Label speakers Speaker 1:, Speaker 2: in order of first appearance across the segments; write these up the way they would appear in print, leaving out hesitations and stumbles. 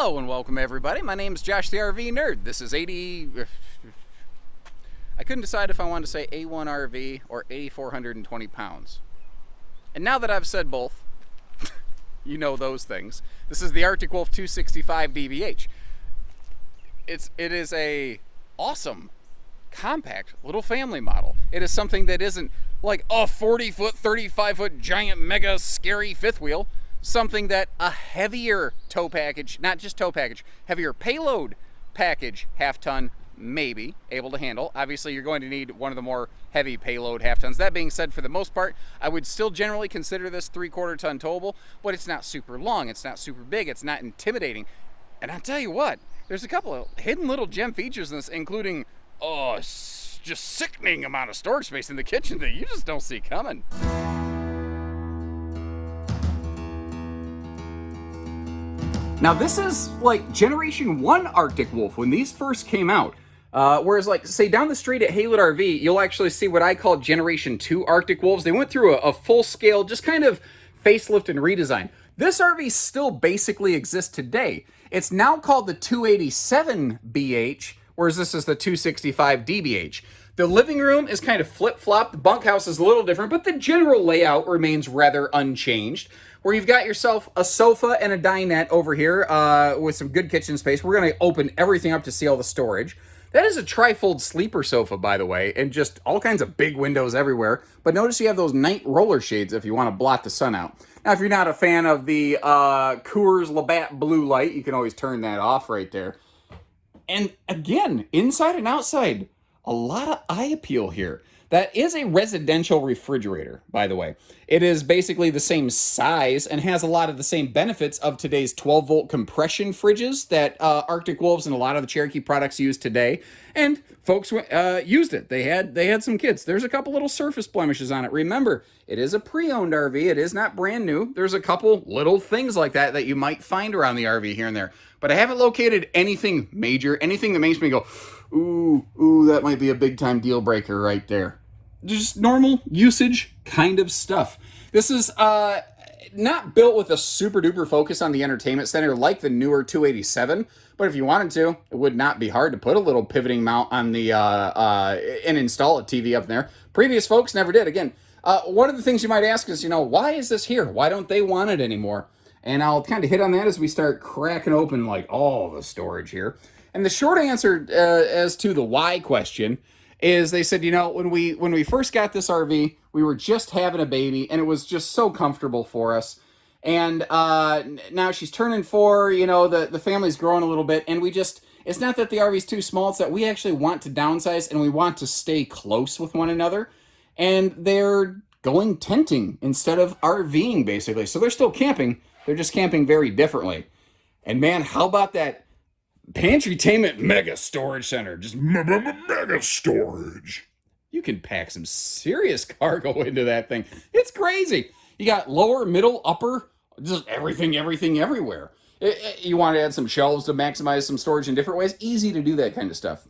Speaker 1: Hello and welcome everybody. My name is Josh the RV Nerd. This is 80... I couldn't decide if I wanted to say A1 RV or 8,420 pounds. And now that I've said both, you know those things. This is the Arctic Wolf 265 DBH. It is a awesome, compact little family model. It is something that isn't like a 40-foot, 35-foot giant mega scary fifth wheel. Something that a heavier tow package, not just tow package, heavier payload package, half-ton, maybe able to handle. Obviously, you're going to need one of the more heavy payload half-tons. That being said, for the most part, I would still generally consider this 3/4 ton towable, but it's not super long, it's not super big, it's not intimidating. And I'll tell you what, there's a couple of hidden little gem features in this, including, just sickening amount of storage space in the kitchen that you just don't see coming. Now this is like Generation 1 Arctic Wolf when these first came out. Whereas like, say down the street at Haywood RV, you'll actually see what I call Generation 2 Arctic Wolves. They went through a full-scale, just kind of facelift and redesign. This RV still basically exists today. It's now called the 287 BH, whereas this is the 265 DBH. The living room is kind of flip-flopped. The bunkhouse is a little different, but the general layout remains rather unchanged. Where you've got yourself a sofa and a dinette over here with some good kitchen space. We're going to open everything up to see all the storage. That is a trifold sleeper sofa, by the way, and just all kinds of big windows everywhere. But notice you have those night roller shades if you want to blot the sun out. Now, if you're not a fan of the Coors Labatt blue light, you can always turn that off right there. And again, inside and outside, a lot of eye appeal here. That is a residential refrigerator, by the way. It is basically the same size and has a lot of the same benefits of today's 12-volt compression fridges that Arctic Wolves and a lot of the Cherokee products use today. And folks used it. They had some kits. There's a couple little surface blemishes on it. Remember, it is a pre-owned RV. It is not brand new. There's a couple little things like that that you might find around the RV here and there. But I haven't located anything major, anything that makes me go, ooh, that might be a big-time deal breaker right there. Just normal usage kind of stuff. This is not built with a super duper focus on the entertainment center like the newer 287, but if you wanted to, it would not be hard to put a little pivoting mount on the and install a TV up there. Previous folks never did. Again, one of the things you might ask is, why is this here? Why don't they want it anymore? And I'll kind of hit on that as we start cracking open like all the storage here. And the short answer as to the why question is they said, when we first got this RV, we were just having a baby, and it was just so comfortable for us. And now she's turning 4, the family's growing a little bit, and it's not that the RV's too small, it's that we actually want to downsize, and we want to stay close with one another. And they're going tenting instead of RVing, basically. So they're still camping, they're just camping very differently. And man, how about that Pantrytainment mega storage center? Just mega storage. You can pack some serious cargo into that thing. It's crazy. You got lower, middle, upper, just everything everywhere. You want to add some shelves to maximize some storage in different ways? Easy to do that kind of stuff.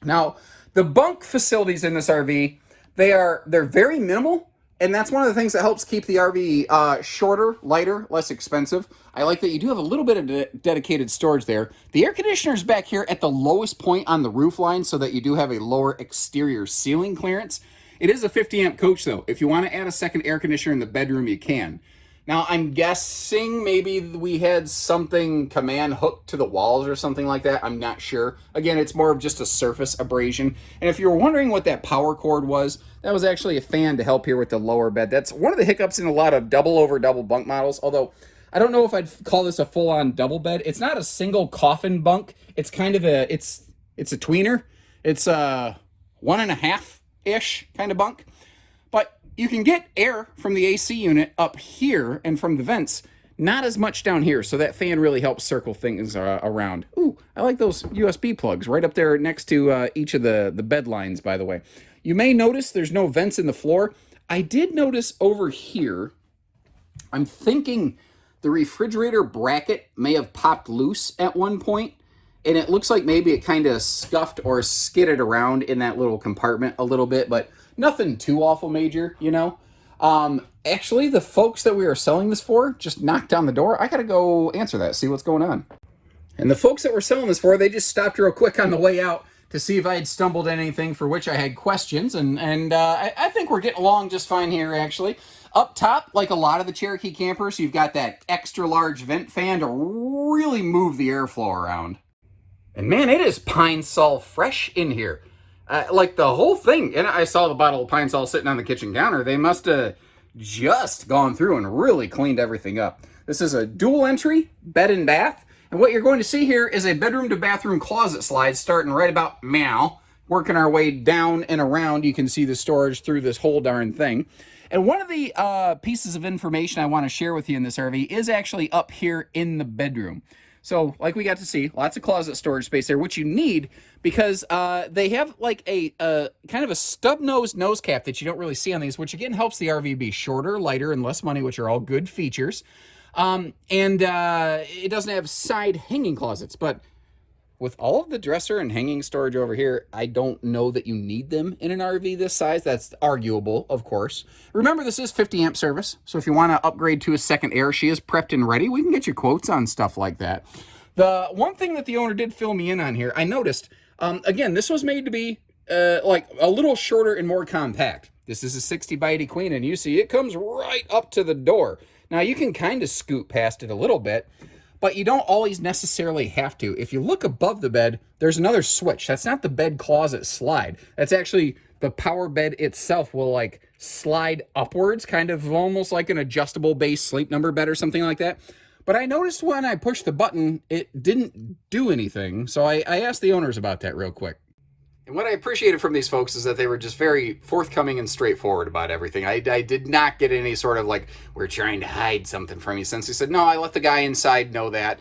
Speaker 1: Now, the bunk facilities in this RV, they're very minimal, and that's one of the things that helps keep the RV shorter, lighter, less expensive. I like that you do have a little bit of dedicated storage there. The air conditioner is back here at the lowest point on the roof line so that you do have a lower exterior ceiling clearance. It is a 50 amp coach though. If you want to add a second air conditioner in the bedroom, you can. Now, I'm guessing maybe we had something command hooked to the walls or something like that. I'm not sure. Again, it's more of just a surface abrasion. And if you were wondering what that power cord was, that was actually a fan to help here with the lower bed. That's one of the hiccups in a lot of double over double bunk models, although I don't know if I'd call this a full-on double bed. It's not a single coffin bunk. It's kind of it's a tweener. It's a 1.5-ish kind of bunk. But you can get air from the AC unit up here and from the vents, not as much down here, so that fan really helps circle things around. Ooh, I like those USB plugs right up there next to each of the bed lines, by the way. You may notice there's no vents in the floor. I did notice over here, I'm thinking the refrigerator bracket may have popped loose at one point, and it looks like maybe it kind of scuffed or skidded around in that little compartment a little bit, but nothing too awful major, Actually, the folks that we are selling this for just knocked down the door. I gotta go answer that, see what's going on. And the folks that were selling this for, they just stopped real quick on the way out to see if I had stumbled anything for which I had questions. And I think we're getting along just fine here, actually. Up top, like a lot of the Cherokee campers, you've got that extra large vent fan to really move the airflow around. And man, it is Pine Sol fresh in here. Like the whole thing. And I saw the bottle of Pine Sol sitting on the kitchen counter. They must have just gone through and really cleaned everything up. This is a dual entry bed and bath. And what you're going to see here is a bedroom to bathroom closet slide starting right about now. Working our way down and around, you can see the storage through this whole darn thing. And one of the pieces of information I want to share with you in this RV is actually up here in the bedroom. So, like we got to see, lots of closet storage space there, which you need because they have like a kind of a stub-nosed nose cap that you don't really see on these, which again helps the RV be shorter, lighter, and less money, which are all good features. It doesn't have side hanging closets, but with all of the dresser and hanging storage over here, I don't know that you need them in an RV this size. That's arguable, of course. Remember, this is 50 amp service, so if you want to upgrade to a second air, she is prepped and ready. We can get you quotes on stuff like that. The one thing that the owner did fill me in on here, I noticed, again, this was made to be like a little shorter and more compact. This is a 60 by 80 queen, and you see it comes right up to the door. Now, you can kind of scoot past it a little bit, but you don't always necessarily have to. If you look above the bed, there's another switch. That's not the bed closet slide. That's actually the power bed itself will like slide upwards, kind of almost like an adjustable base sleep number bed or something like that. But I noticed when I pushed the button, it didn't do anything. So I asked the owners about that real quick. And what I appreciated from these folks is that they were just very forthcoming and straightforward about everything. I did not get any sort of like, we're trying to hide something from you, since he said, no, I let the guy inside know that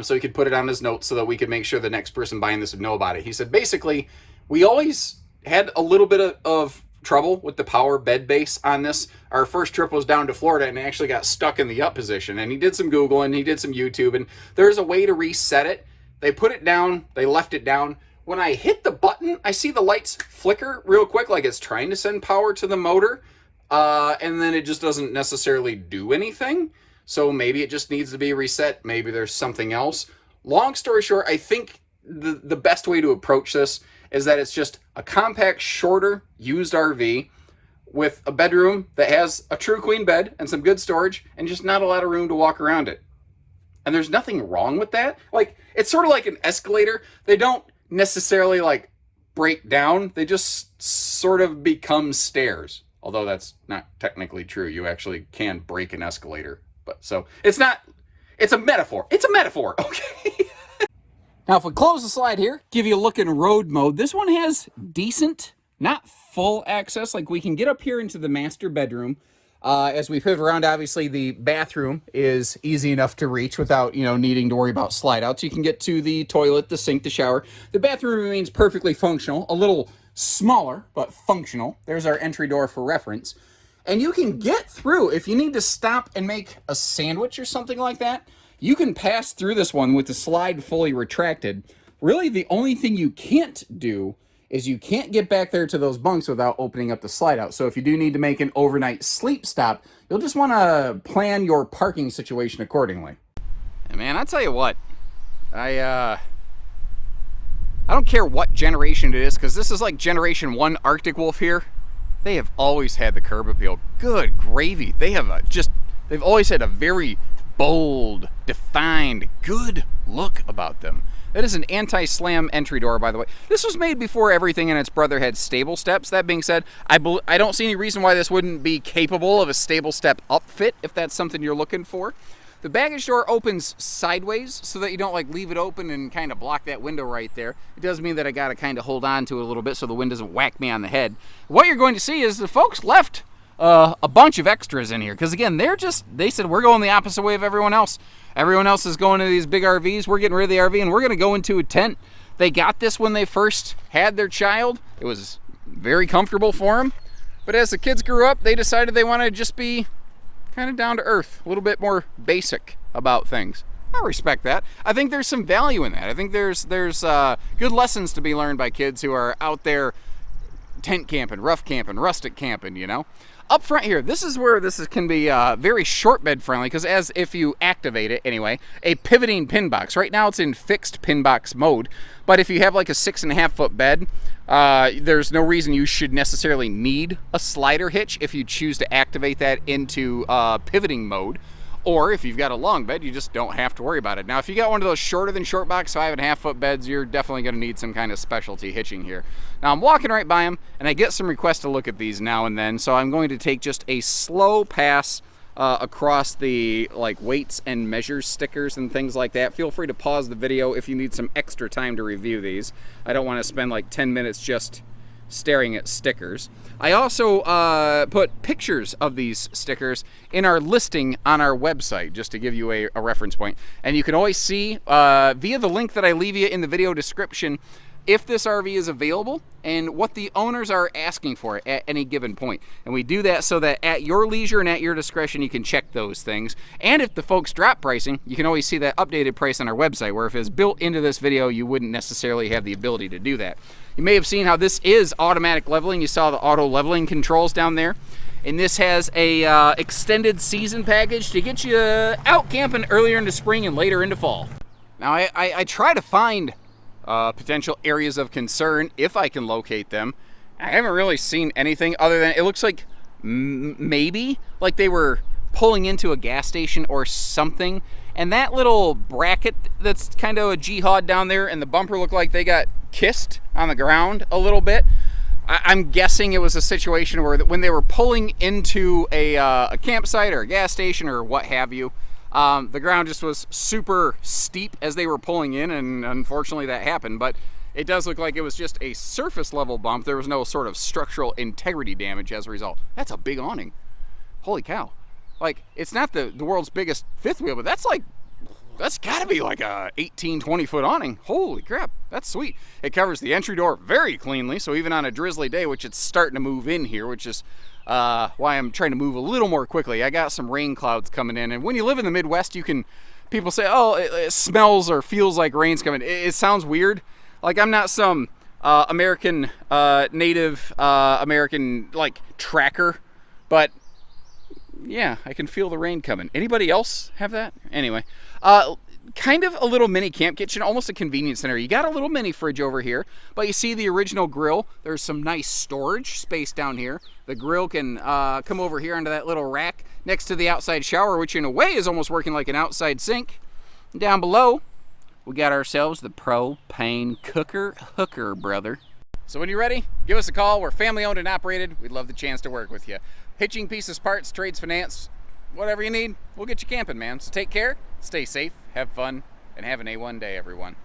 Speaker 1: so he could put it on his notes so that we could make sure the next person buying this would know about it. He said, basically, we always had a little bit of trouble with the power bed base on this. Our first trip was down to Florida and actually got stuck in the up position. And he did some Google and he did some YouTube, and there's a way to reset it. They put it down, they left it down. When I hit the button, I see the lights flicker real quick, like it's trying to send power to the motor, and then it just doesn't necessarily do anything. So maybe it just needs to be reset. Maybe there's something else. Long story short, I think the best way to approach this is that it's just a compact, shorter, used RV with a bedroom that has a true queen bed and some good storage and just not a lot of room to walk around it. And there's nothing wrong with that. Like, it's sort of like an escalator. They don't necessarily like break down, they just sort of become stairs, although that's not technically true. You actually can break an escalator, but so it's not, it's a metaphor, okay. Now if we close the slide here, give you a look in road mode, this one has decent, not full access. Like, we can get up here into the master bedroom. As we pivot around, obviously the bathroom is easy enough to reach without, needing to worry about slide outs. You can get to the toilet, the sink, the shower. The bathroom remains perfectly functional, a little smaller, but functional. There's our entry door for reference. And you can get through, if you need to stop and make a sandwich or something like that, you can pass through this one with the slide fully retracted. Really, the only thing you can't do is you can't get back there to those bunks without opening up the slide out. So if you do need to make an overnight sleep stop, you'll just want to plan your parking situation accordingly. And man, I'll tell you what, I don't care what generation it is, because this is like generation 1 Arctic Wolf here. They have always had the curb appeal. Good gravy. They have they've always had a very bold, defined, good look about them. That is an anti-slam entry door, by the way. This was made before everything in its brother had stable steps. That being said, I don't see any reason why this wouldn't be capable of a stable step upfit, if that's something you're looking for. The baggage door opens sideways so that you don't like leave it open and kind of block that window right there. It does mean that I got to kind of hold on to it a little bit so the wind doesn't whack me on the head. What you're going to see is the folks left a bunch of extras in here, because again, they said we're going the opposite way of everyone else. Everyone else is going to these big RVs. We're getting rid of the RV and we're going to go into a tent. They got this when they first had their child. It was very comfortable for them. But as the kids grew up, they decided they wanted to just be kind of down to earth, a little bit more basic about things. I respect that. I think there's some value in that. I think there's good lessons to be learned by kids who are out there tent camping, rough camping, rustic camping, up front here, this is where can be very short bed friendly, because as if you activate it anyway, a pivoting pin box. Right now it's in fixed pin box mode, but if you have like a 6.5 foot bed, there's no reason you should necessarily need a slider hitch if you choose to activate that into pivoting mode. Or if you've got a long bed, you just don't have to worry about it. Now, if you got one of those shorter than short box 5.5 foot beds, you're definitely going to need some kind of specialty hitching here. Now, I'm walking right by them, and I get some requests to look at these now and then, so I'm going to take just a slow pass across the weights and measures stickers and things like that. Feel free to pause the video if you need some extra time to review these. I don't want to spend like 10 minutes just staring at stickers. I also put pictures of these stickers in our listing on our website, just to give you a reference point. And you can always see via the link that I leave you in the video description if this RV is available and what the owners are asking for it at any given point. And we do that so that at your leisure and at your discretion, you can check those things. And if the folks drop pricing, you can always see that updated price on our website, where if it's built into this video, you wouldn't necessarily have the ability to do that. You may have seen how this is automatic leveling. You saw the auto leveling controls down there. And this has a extended season package to get you out camping earlier into spring and later into fall. Now, I try to find potential areas of concern if I can locate them. I haven't really seen anything other than it looks like maybe like they were pulling into a gas station or something. And that little bracket that's kind of a jihad down there and the bumper looked like they got kissed on the ground a little bit. I'm guessing it was a situation where when they were pulling into a campsite or a gas station or what have you, the ground just was super steep as they were pulling in, and unfortunately that happened. But it does look like it was just a surface level bump. There was no sort of structural integrity damage as a result. That's a big awning. Holy cow. Like, it's not the world's biggest fifth wheel, but that's gotta be like a 18, 20 foot awning. Holy crap, that's sweet. It covers the entry door very cleanly, so even on a drizzly day, which it's starting to move in here, which is why I'm trying to move a little more quickly. I got some rain clouds coming in, and when you live in the Midwest, people say, oh, it smells or feels like rain's coming. It sounds weird. Like, I'm not some American, native American, tracker, but yeah, I can feel the rain coming. Anybody else have that? Anyway, kind of a little mini camp kitchen, almost a convenience center. You got a little mini fridge over here, but you see the original grill. There's some nice storage space down here. The grill can come over here onto that little rack next to the outside shower, which in a way is almost working like an outside sink. And down below, we got ourselves the propane cooker hooker, brother. So when you're ready, give us a call. We're family owned and operated. We'd love the chance to work with you. Hitching, pieces, parts, trades, finance, whatever you need, we'll get you camping, man. So take care, stay safe, have fun, and have an A1 day, everyone.